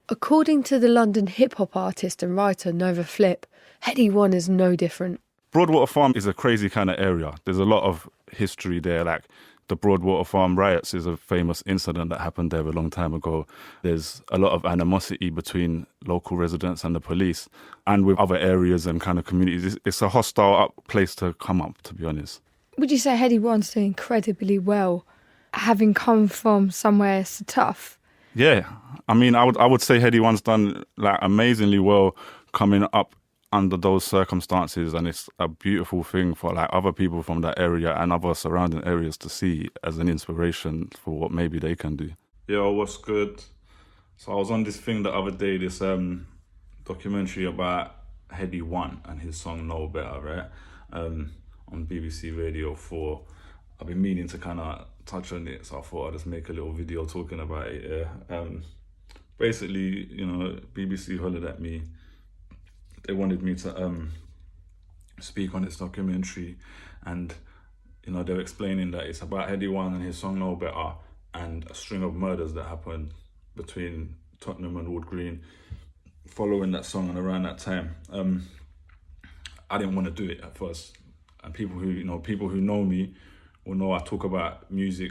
According to the London hip-hop artist and writer Nova Flip, Headie One is no different. Broadwater Farm is a crazy kind of area. There's a lot of history there. Like the Broadwater Farm riots is a famous incident that happened there a long time ago. There's a lot of animosity between local residents and the police and with other areas and kind of communities. It's a hostile place to come up, to be honest. Would you say Headie One's doing incredibly well, having come from somewhere so tough? Yeah, I mean, I would say Headie One's done like amazingly well coming up under those circumstances, and it's a beautiful thing for like other people from that area and other surrounding areas to see as an inspiration for what maybe they can do. Yo, what's good? So I was on this thing the other day, this documentary about Headie One and his song "Know Better," right? On BBC Radio 4. I've been meaning to kind of touch on it, so I thought I'd just make a little video talking about it. Yeah. Basically, BBC hollered at me. They wanted me to speak on this documentary, and they were explaining that it's about Headie One and his song "Know Better" and a string of murders that happened between Tottenham and Wood Green following that song and around that time. I didn't want to do it at first, and people who know me will know I talk about music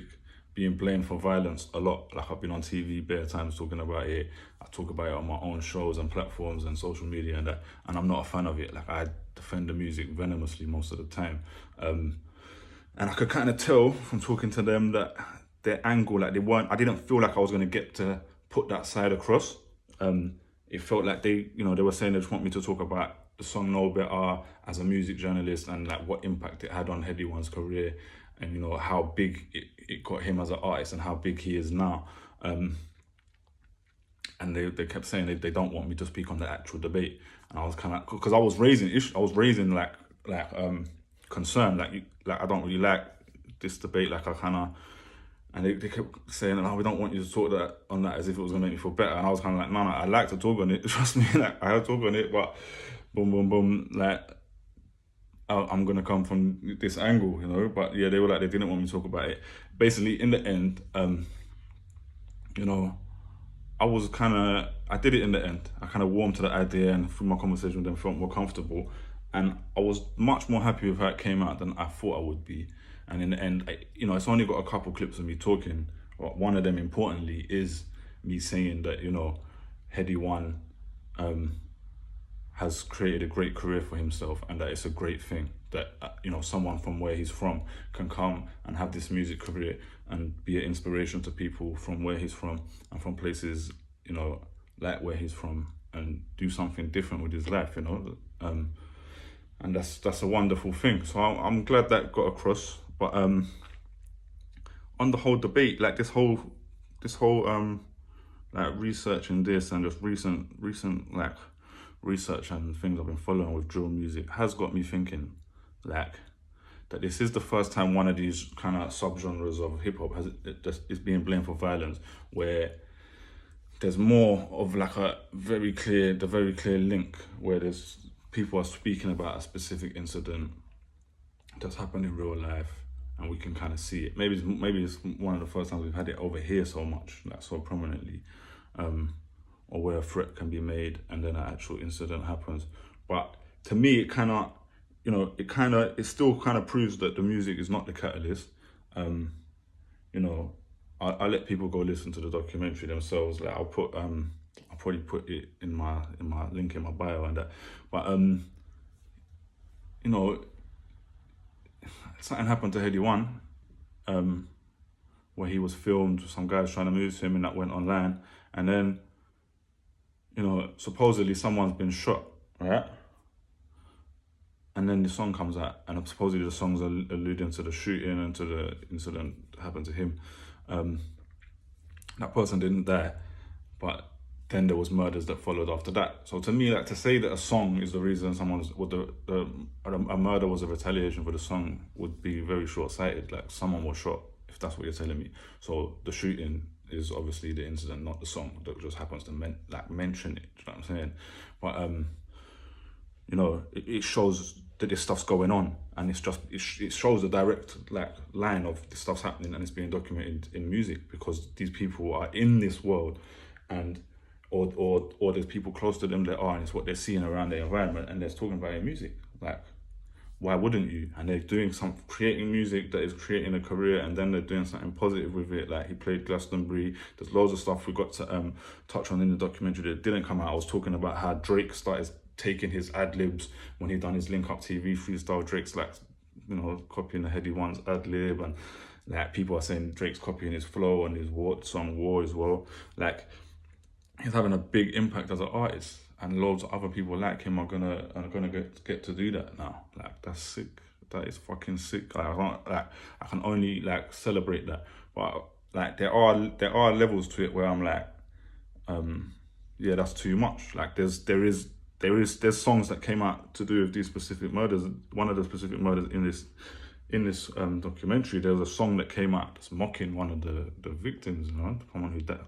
being blamed for violence a lot. Like I've been on TV bare times talking about it. I talk about it on my own shows and platforms and social media and that, and I'm not a fan of it. Like I defend the music venomously most of the time. And I could kind of tell from talking to them that their angle, like I didn't feel like I was gonna get to put that side across. It felt like they were saying they just want me to talk about the song "Know Better" as a music journalist and like what impact it had on Headie One's career, and how big it got him as an artist and how big he is now. And they kept saying they don't want me to speak on the actual debate, and I was kind of, because I was raising like concern, like I don't really like this debate, like I kind of, and they kept saying, "Oh, we don't want you to talk on that as if it was gonna make me feel better." And I was kind of like, "No, I like to talk on it. Trust me, like I talk on it, but boom, boom, boom, like I'm gonna come from this angle, But yeah, they were like they didn't want me to talk about it. Basically, in the end, I did it in the end. I kind of warmed to the idea, and through my conversation with them, felt more comfortable, and I was much more happy with how it came out than I thought I would be. And in the end, it's only got a couple clips of me talking. But one of them, importantly, is me saying that Headie One has created a great career for himself, and that it's a great thing that someone from where he's from can come and have this music career and be an inspiration to people from where he's from and from places like where he's from, and do something different with his life, and that's a wonderful thing. So I'm glad that got across. But on the whole debate, like this whole like researching this and just recent like research and things I've been following with drill music has got me thinking like that this is the first time one of these kind of subgenres of hip hop is being blamed for violence, where there's more of like the very clear link, where there's people are speaking about a specific incident that's happened in real life, and we can kind of see it. Maybe it's one of the first times we've had it over here so much, like so prominently, or where a threat can be made and then an actual incident happens. But to me, it still kind of proves that the music is not the catalyst. I let people go listen to the documentary themselves. Like I'll probably put it in my link in my bio and that. But something happened to Headie One, where he was filmed, some guys trying to move to him, and that went online, and then supposedly someone's been shot, right? And then the song comes out, and supposedly the song's alluding to the shooting and to the incident that happened to him. That person didn't die, but then there was murders that followed after that. So to me, like, to say that a song is the reason a murder was a retaliation for the song would be very short-sighted. Like, someone was shot, if that's what you're telling me. So the shooting is obviously the incident, not the song that just happens to mention it. Do you know what I'm saying? But it shows that this stuff's going on, and it shows a direct line of this stuff's happening, and it's being documented in music because these people are in this world, and or there's people close to them that are, and it's what they're seeing around their environment, and they're talking about it in music. Like, why wouldn't you? And they're doing creating music that is creating a career, and then they're doing something positive with it. Like, he played Glastonbury. There's loads of stuff we got to touch on in the documentary that didn't come out. I was talking about how Drake started taking his ad libs when he done his Link Up TV freestyle. Drake's like, copying the Headie One's ad lib, and like people are saying Drake's copying his flow and his song War as well. Like, he's having a big impact as an artist, and loads of other people like him are gonna get to do that now. Like, that's sick. That is fucking sick. Like, I can only like celebrate that. But like, there are levels to it where I'm like, yeah, that's too much. Like, there's songs that came out to do with these specific murders. One of the specific murders in this documentary, there was a song that came out that's mocking one of the victims, one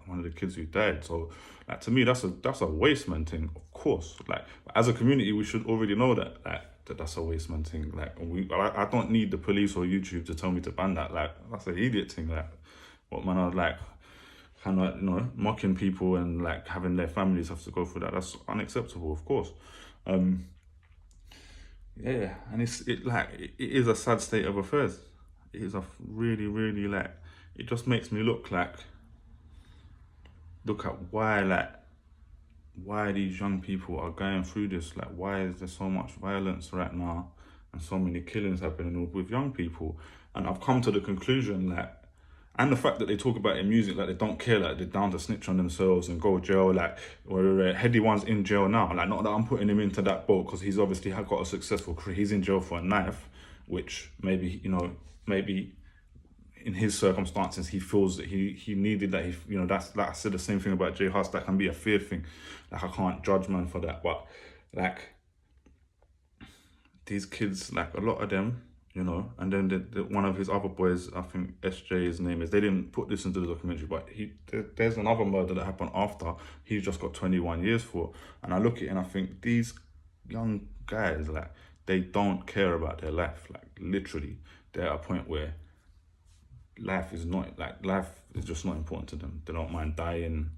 of the kids who died. So, like, to me, that's a waste man thing, of course. Like, as a community, we should already know that, like, that's a waste man thing. Like, I don't need the police or YouTube to tell me to ban that. Like, that's an idiot thing. Like, what man are like, kind of, mocking people and like having their families have to go through that. That's unacceptable, of course. Yeah, and it is a sad state of affairs. It is a really, really, like, it just makes me look at why these young people are going through this. Like, why is there so much violence right now and so many killings happening with young people? And I've come to the conclusion that, and the fact that they talk about it in music, like, they don't care, like, they're down to snitch on themselves and go to jail. Like, where Headie One's in jail now. Like, not that I'm putting him into that boat, because he's obviously got a successful career. He's in jail for a knife, which maybe in his circumstances he feels that he needed that. That's, like I said, the same thing about Jay Huss. That can be a fear thing. Like, I can't judge man for that, but like, these kids, like, a lot of them, and then one of his other boys, I think SJ his name is, they didn't put this into the documentary, but there's another murder that happened after. He's just got 21 years for. And I look at it and I think, these young guys, like, they don't care about their life. Like, literally, they're at a point where life is just not important to them. They don't mind dying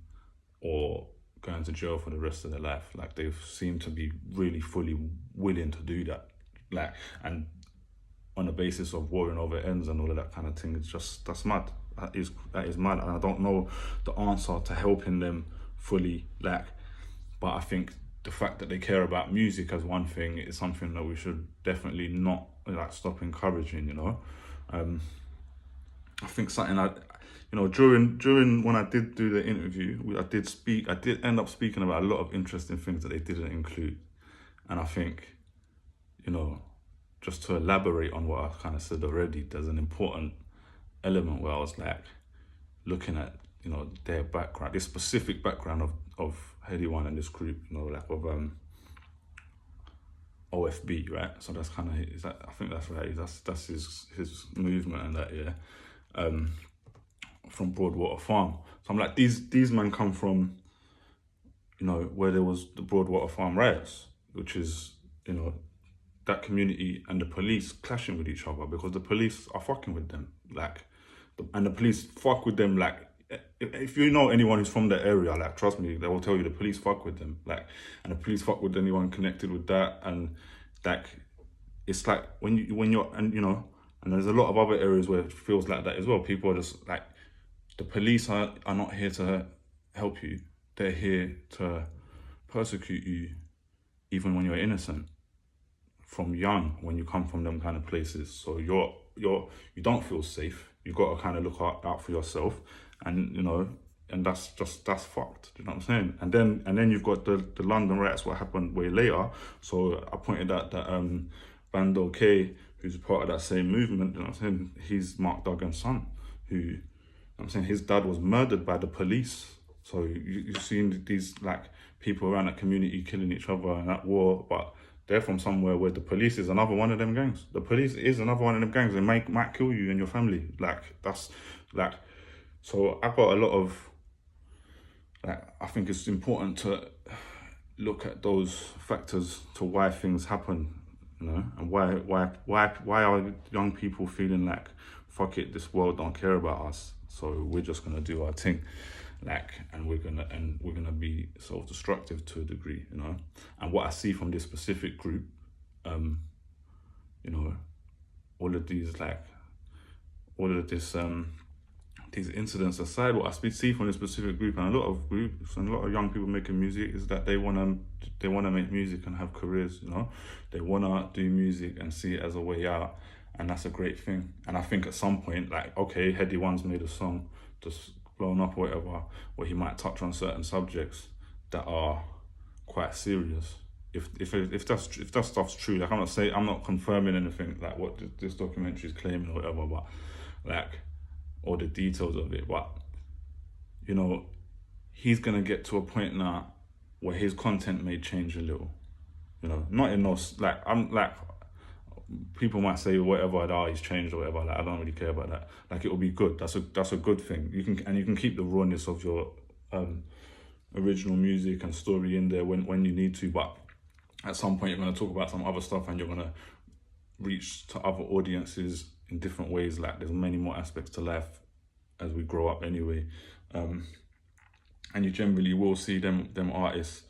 or going to jail for the rest of their life. Like, they seem to be really fully willing to do that. Like, and on the basis of warring over ends and all of that kind of thing. That's mad. That is mad, and I don't know the answer to helping them fully. Like, but I think the fact that they care about music as one thing is something that we should definitely not, like, stop encouraging. I think something during when I did do the interview, I did end up speaking about a lot of interesting things that they didn't include, and I think, just to elaborate on what I kind of said already, there's an important element where I was like looking at, their background, this specific background of Headie One and this group, like of OFB, right? So that's kind of, I think that's right. That's his movement and that, yeah. From Broadwater Farm. So I'm like, these men come from, where there was the Broadwater Farm riots, which is, that community and the police clashing with each other because the police are fucking with them. Like, and the police fuck with them. Like, if you know anyone who's from that area, like, trust me, they will tell you the police fuck with them. Like, and the police fuck with anyone connected with that. And like, it's like when you're, and there's a lot of other areas where it feels like that as well. People are just like, the police are not here to help you. They're here to persecute you, even when you're innocent. From young, when you come from them kind of places, so you don't feel safe. You got to kind of look out for yourself, and and that's fucked. Do you know what I'm saying? And then you've got the London riots, what happened way later. So I pointed out that Bando K, who's part of that same movement, you know what I'm saying? He's Mark Duggan's son, who, I'm saying, his dad was murdered by the police. So you've seen these, like, people around that community killing each other and that war, but they're from somewhere where the police is another one of them gangs. The police is another one of them gangs. They might kill you and your family. Like, that's, like, so I've got a lot of, like, I think it's important to look at those factors to why things happen, and why are young people feeling like, fuck it, this world don't care about us, so we're just gonna do our thing. and we're gonna be self-destructive to a degree, you know. And what I see from this specific group, you know, all of these these incidents aside, what I see from this specific group and a lot of groups and a lot of young people making music is that they wanna make music and have careers, you know. They wanna do music and see it as a way out, and that's a great thing. And I think at some point, like, okay, Headie One's made a song, just blown up or whatever, where he might touch on certain subjects that are quite serious. If that stuff's true, like I'm not confirming anything like what this documentary is claiming or whatever, but like all the details of it, but you know, he's gonna get to a point now where his content may change a little, you know, not in those people might say whatever, he's changed or whatever, like I don't really care about that. Like it will be good. That's a good thing. You can keep the rawness of your original music and story in there when you need to, but at some point you're gonna talk about some other stuff and you're gonna reach to other audiences in different ways. Like there's many more aspects to life as we grow up anyway, and you generally will see them artists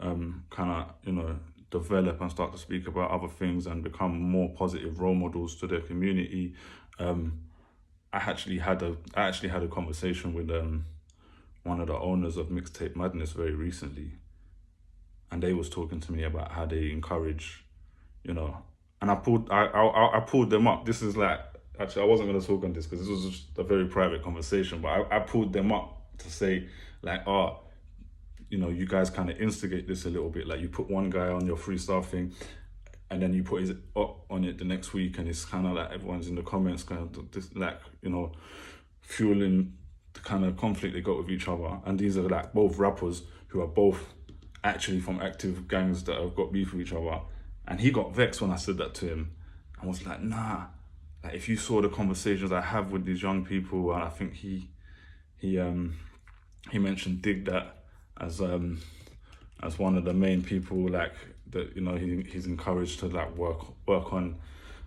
kind of, you know, develop and start to speak about other things and become more positive role models to their community. I actually had a conversation with one of the owners of Mixtape Madness very recently, and they was talking to me about how they encourage, you know, and I pulled them up. This is like, actually I wasn't going to talk on this because this was just a very private conversation, but I pulled them up to say like, you know, you guys kind of instigate this a little bit. Like you put one guy on your freestyle thing and then you put his up on it the next week, and it's kind of like everyone's in the comments kind of this, like, you know, fueling the kind of conflict they got with each other. And these are like both rappers who are both actually from active gangs that have got beef with each other. And he got vexed when I said that to him and was like, nah, like if you saw the conversations I have with these young people, and I think he mentioned Dig That as one of the main people, like that, you know, he's encouraged to like work on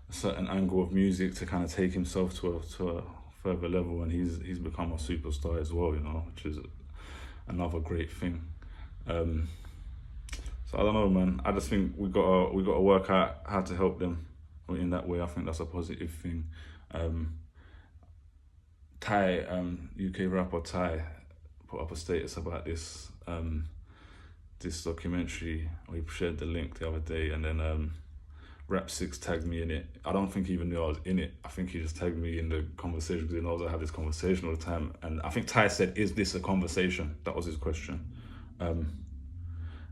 a certain angle of music to kind of take himself to a further level, and he's become a superstar as well, you know, which is another great thing. So I don't know, man. I just think we gotta work out how to help them in that way. I think that's a positive thing. Ty, UK rapper Ty, put up a status about this this documentary. We shared the link the other day, and then Rap 6 tagged me in it. I don't think he even knew I was in it. I think he just tagged me in the conversation because he knows I have this conversation all the time. And I think Ty said, "Is this a conversation?" That was his question.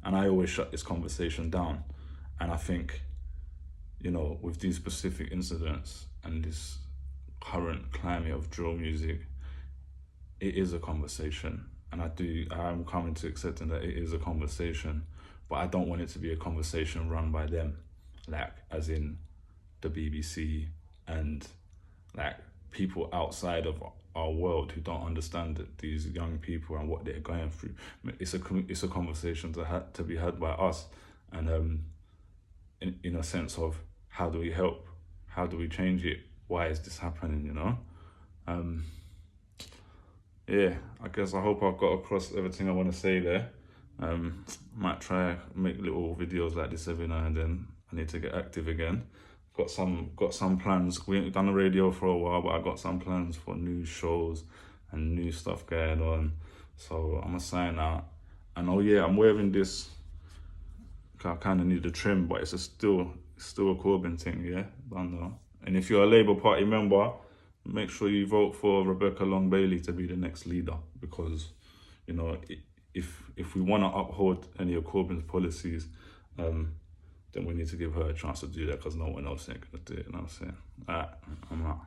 And I always shut this conversation down. And I think, you know, with these specific incidents and this current climate of drill music, it is a conversation. And I'm coming to accepting that it is a conversation, but I don't want it to be a conversation run by them, like as in the BBC and like people outside of our world who don't understand that these young people and what they're going through. It's a conversation to be had by us, and in a sense of how do we help, how do we change it, why is this happening, you know? Yeah, I guess I hope I've got across everything I want to say there. Might try make little videos like this every now and then. I need to get active again. Got some plans. We ain't done the radio for a while, but I got some plans for new shows and new stuff going on. So I'm gonna sign out. And oh yeah, I'm wearing this. I kind of need the trim, but it's still a Corbyn thing, yeah. Don't know. And if you're a Labour Party member, make sure you vote for Rebecca Long Bailey to be the next leader, because, you know, if we want to uphold any of Corbyn's policies, then we need to give her a chance to do that, because no one else ain't gonna do it. You know what I'm saying? Alright, I'm out.